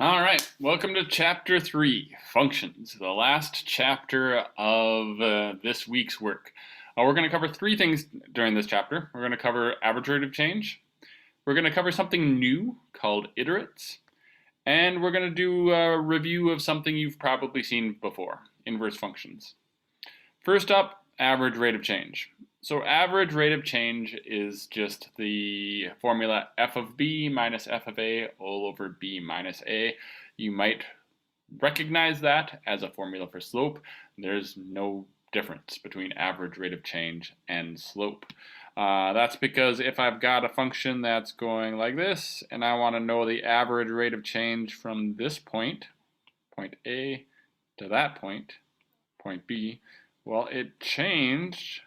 All right, welcome to Chapter 3, Functions, the last chapter of this week's work. We're going to cover three things during this chapter. We're going to cover average rate of change, we're going to cover something new called iterates, and we're going to do a review of something you've probably seen before, inverse functions. First up, average rate of change. So average rate of change is just the formula f of b minus f of a all over b minus a. You might recognize that as a formula for slope. There's no difference between average rate of change and slope. That's because if I've got a function that's going like this, and I want to know the average rate of change from this point, point A, to that point, point B, well, it changed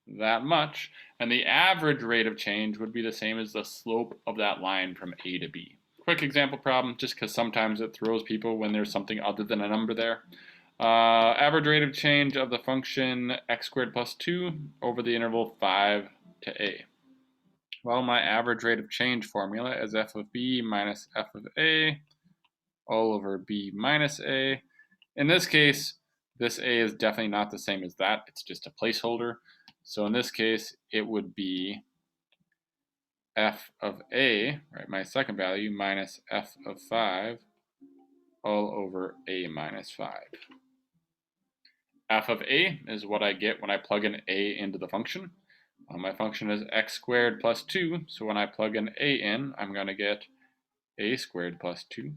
that much, and the average rate of change would be the same as the slope of that line from A to B. Quick example problem, just because sometimes it throws people when there's something other than a number there. Average rate of change of the function x squared plus 2 over the interval 5 to a. Well, my average rate of change formula is f of b minus f of a all over b minus a. In this case, this a is definitely not the same as that. It's just a placeholder. So in this case, it would be f of a, right, my second value, minus f of 5 all over a minus 5. F of a is what I get when I plug an a into the function. My function is x squared plus 2, so when I plug an a in, I'm going to get a squared plus 2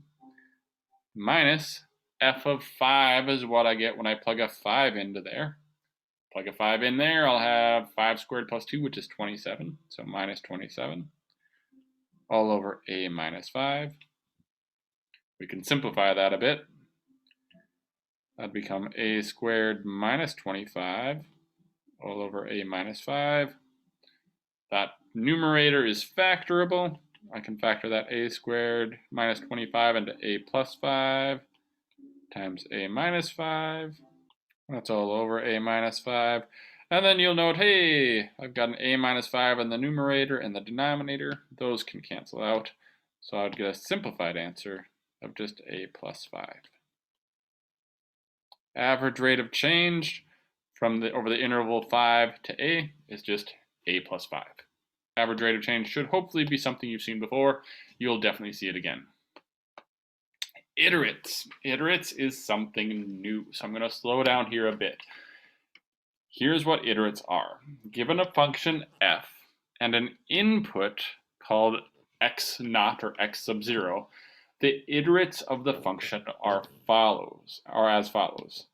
minus f of 5 is what I get when I plug a 5 into there. Plug a 5 in there, I'll have 5 squared plus 2, which is 27, so minus 27, all over a minus 5. We can simplify that a bit. That'd become a squared minus 25, all over a minus 5. That numerator is factorable. I can factor that a squared minus 25 into a plus 5 times a minus 5. That's all over a minus 5. And then you'll note, hey, I've got an a minus 5 in the numerator and the denominator. Those can cancel out. So I would get a simplified answer of just a plus 5. Average rate of change from over the interval 5 to a is just a plus 5. Average rate of change should hopefully be something you've seen before. You'll definitely see it again. Iterates. Iterates is something new. So I'm going to slow down here a bit. Here's what iterates are. Given a function f and an input called x naught or x sub 0, the iterates of the function are as follows.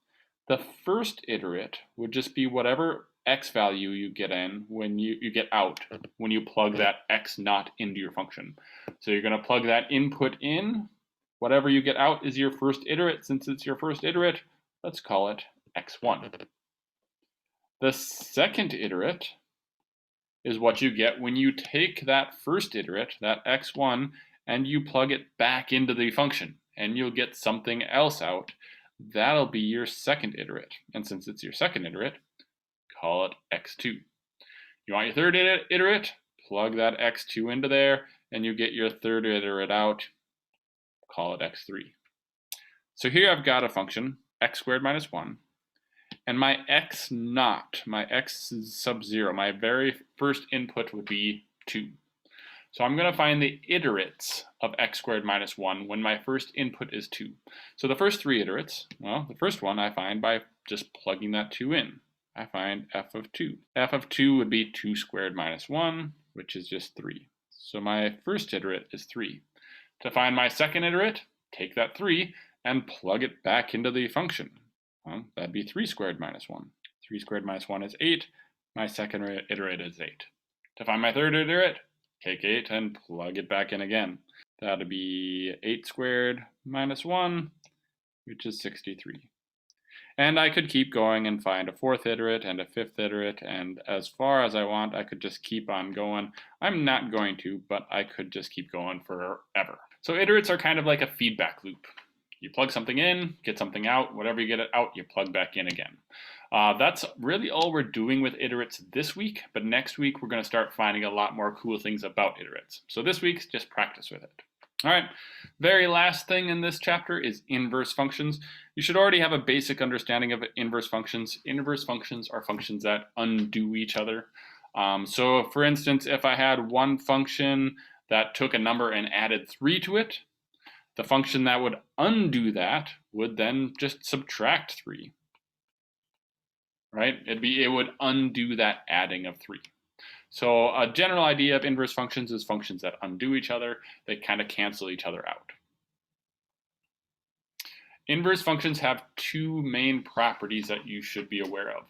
The first iterate would just be whatever x value you get in when you get out when you plug that x naught into your function. So you're going to plug that input in. Whatever you get out is your first iterate. Since it's your first iterate, let's call it x1. The second iterate is what you get when you take that first iterate, that x1, and you plug it back into the function, and you'll get something else out. That'll be your second iterate. And since it's your second iterate, call it x2. You want your third iterate? Plug that x2 into there, and you get your third iterate out. Call it x3. So here I've got a function, x squared minus 1, and my x naught, my x sub 0, my very first input would be 2. So I'm going to find the iterates of x squared minus 1 when my first input is 2. So the first three iterates, well, the first one I find by just plugging that 2 in. I find f of 2. F of 2 would be 2 squared minus 1, which is just 3. So my first iterate is 3. To find my second iterate, take that 3 and plug it back into the function. Well, that'd be 3 squared minus 1. 3 squared minus 1 is 8. My second iterate is 8. To find my third iterate, take 8 and plug it back in again. That'd be 8 squared minus 1, which is 63. And I could keep going and find a fourth iterate and a fifth iterate, and as far as I want, I could just keep on going. I'm not going to, but I could just keep going forever. So iterates are kind of like a feedback loop. You plug something in, get something out, whatever you get it out, you plug back in again. That's really all we're doing with iterates this week, but next week we're going to start finding a lot more cool things about iterates. So this week, just practice with it. All right, very last thing in this chapter is inverse functions. You should already have a basic understanding of inverse functions. Inverse functions are functions that undo each other. So for instance, if I had one function that took a number and added 3 to it, the function that would undo that would then just subtract 3, right? It would undo that adding of 3. So a general idea of inverse functions is functions that undo each other. They kind of cancel each other out. Inverse functions have two main properties that you should be aware of.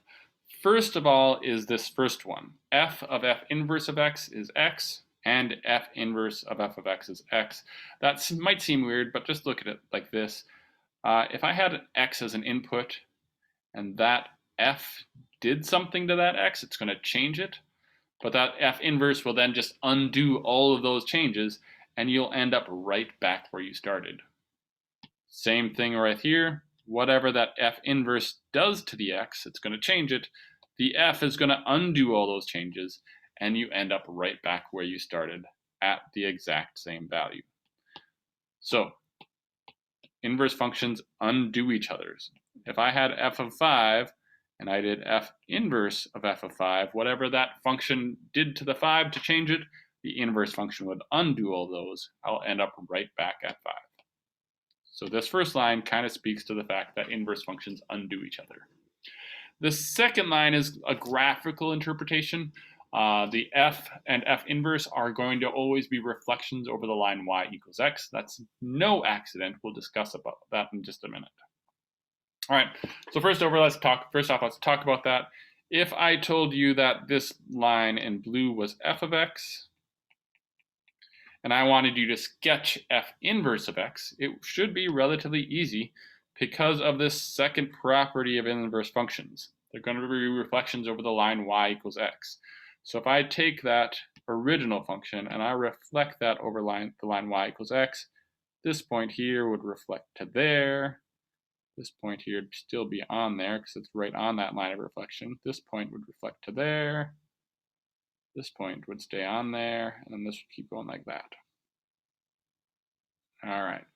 First of all is this first one. F of f inverse of x is x, and f inverse of f of x is x. That might seem weird, but just look at it like this. If I had x as an input, and that f did something to that x, it's going to change it. But that f inverse will then just undo all of those changes, and you'll end up right back where you started. Same thing right here. Whatever that f inverse does to the x, it's going to change it. The f is going to undo all those changes, and you end up right back where you started at the exact same value. So, inverse functions undo each other. If I had f of 5, and I did f inverse of f of 5, whatever that function did to the 5 to change it, the inverse function would undo all those. I'll end up right back at 5. So this first line kind of speaks to the fact that inverse functions undo each other. The second line is a graphical interpretation. The f and f inverse are going to always be reflections over the line y equals x. That's no accident. We'll discuss about that in just a minute. All right, so first off, let's talk about that. If I told you that this line in blue was f of x, and I wanted you to sketch f inverse of x, it should be relatively easy because of this second property of inverse functions. They're going to be reflections over the line y equals x. So if I take that original function and I reflect that over the line y equals x, this point here would reflect to there. This point here would still be on there because it's right on that line of reflection. This point would reflect to there. This point would stay on there, and then this would keep going like that. All right.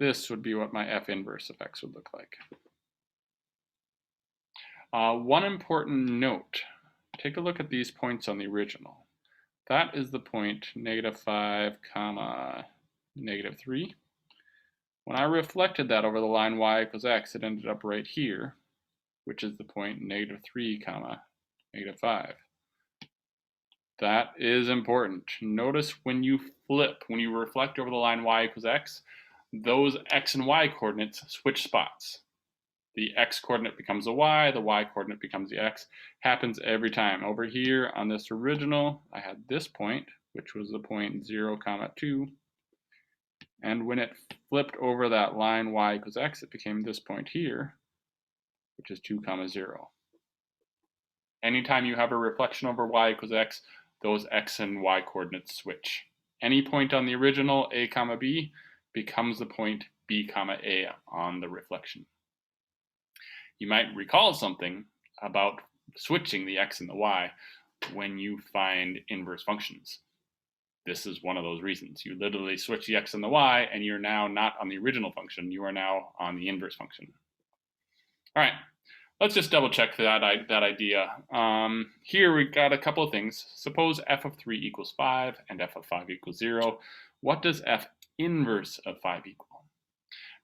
This would be what my f inverse of x would look like. One important note, take a look at these points on the original. That is the point -5, -3. When I reflected that over the line y equals x, it ended up right here, which is the point -3, -5. That is important. Notice when you reflect over the line y equals x, those x and y coordinates switch spots. The x coordinate becomes the y coordinate becomes the x. Happens every time. Over here on this original, I had this point, which was the point 0, 2. And when it flipped over that line y equals x, it became this point here, which is 2, 0. Anytime you have a reflection over y equals x, those x and y coordinates switch. Any point on the original, a, b, becomes the point b, a on the reflection. You might recall something about switching the x and the y when you find inverse functions. This is one of those reasons. You literally switch the x and the y, and you're now not on the original function. You are now on the inverse function. All right, let's just double check that idea. Here we've got a couple of things. Suppose f of 3 equals 5 and f of 5 equals 0. What does f inverse of 5 equal?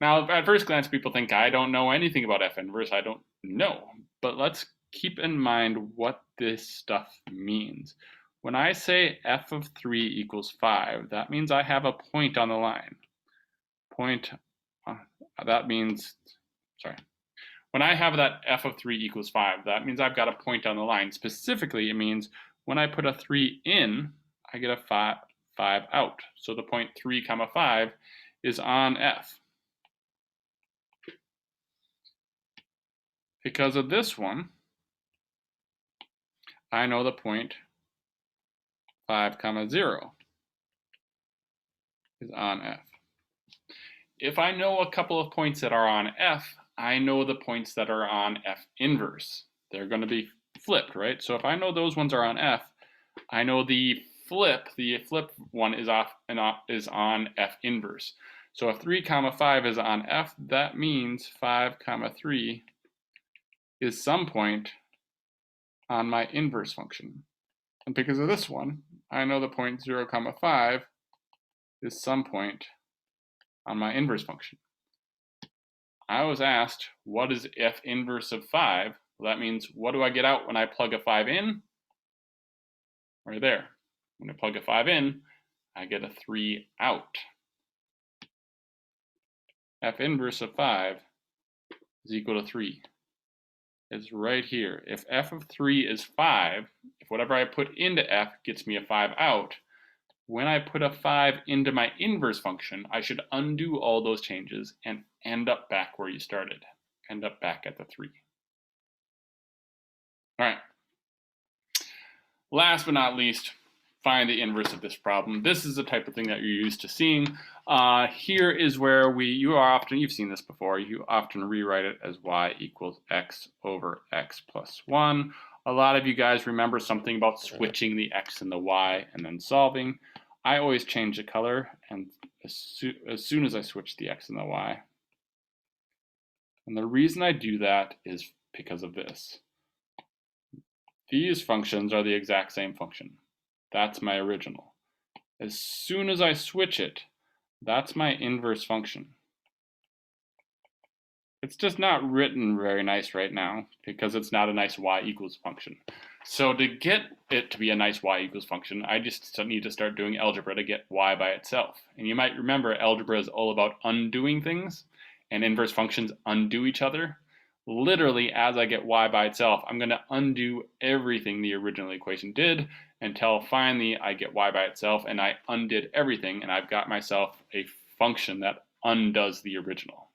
Now, at first glance, people think, I don't know anything about f inverse. I don't know. But let's keep in mind what this stuff means. When I say f of 3 equals 5, that means I have a point on the line. When I have that f of 3 equals 5, that means I've got a point on the line. Specifically, it means when I put a 3 in, I get a 5 out. So the point 3, 5 is on f. Because of this one, I know the point 5, 0 is on f. If I know a couple of points that are on f, I know the points that are on f inverse. They're going to be flipped, right? So if I know those ones are on f, I know the flip one is on F inverse. So if 3 comma 5 is on F, that means 5 comma 3 is some point on my inverse function. And because of this one, I know the point 0 comma 5 is some point on my inverse function. I was asked, what is F inverse of 5? Well, that means, what do I get out when I plug a 5 in? Right there. When I plug a 5 in, I get a 3 out. F inverse of 5 is equal to 3. It's right here. If f of 3 is 5, if whatever I put into f gets me a 5 out, when I put a 5 into my inverse function, I should undo all those changes and end up back where you started. End up back at the 3. All right. Last but not least, find the inverse of this problem. This is the type of thing that you're used to seeing. Here is where you've seen this before, you often rewrite it as y equals x over x plus 1. A lot of you guys remember something about switching the x and the y and then solving. I always change the color, and as soon as I switch the x and the y. And the reason I do that is because of this. These functions are the exact same function. That's my original. As soon as I switch it, that's my inverse function. It's just not written very nice right now because it's not a nice y equals function. So to get it to be a nice y equals function, I just need to start doing algebra to get y by itself. And you might remember algebra is all about undoing things, and inverse functions undo each other. Literally, as I get y by itself, I'm going to undo everything the original equation did until finally I get y by itself and I undid everything and I've got myself a function that undoes the original.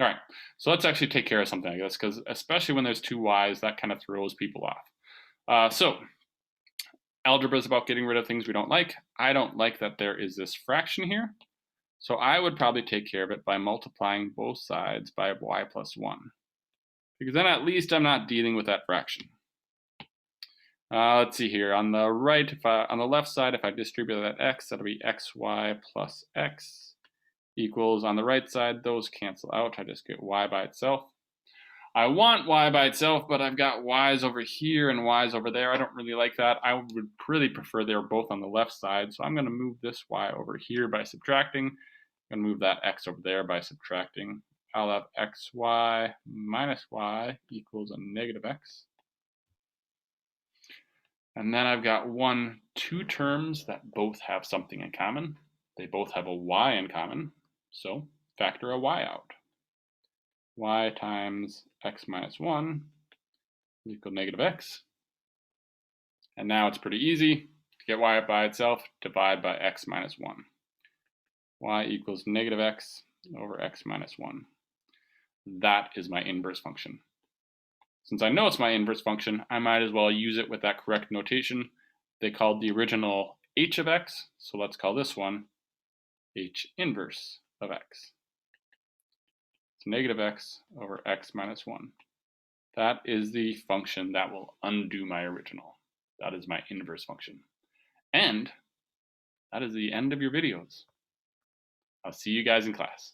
All right, so let's actually take care of something like this, because especially when there's two y's, that kind of throws people off. So algebra is about getting rid of things we don't like. I don't like that there is this fraction here. So I would probably take care of it by multiplying both sides by y plus 1. Because then at least I'm not dealing with that fraction. Let's see here. On the right, on the left side, if I distribute that x, that'll be xy plus x equals, on the right side, those cancel out. I just get y by itself. I want y by itself, but I've got y's over here and y's over there. I don't really like that. I would really prefer they're both on the left side. So I'm going to move this y over here by subtracting. I'm going to move that x over there by subtracting. I'll have xy minus y equals a negative x. And then I've got two terms that both have something in common. They both have a y in common. So factor a y out. Y times x minus 1 equals negative x. And now it's pretty easy. To get y by itself, divide by x minus 1. Y equals negative x over x minus 1. That is my inverse function. Since I know it's my inverse function, I might as well use it with that correct notation. They called the original h of x, so let's call this one h inverse of x. It's negative x over x minus 1. That is the function that will undo my original. That is my inverse function. And that is the end of your videos. I'll see you guys in class.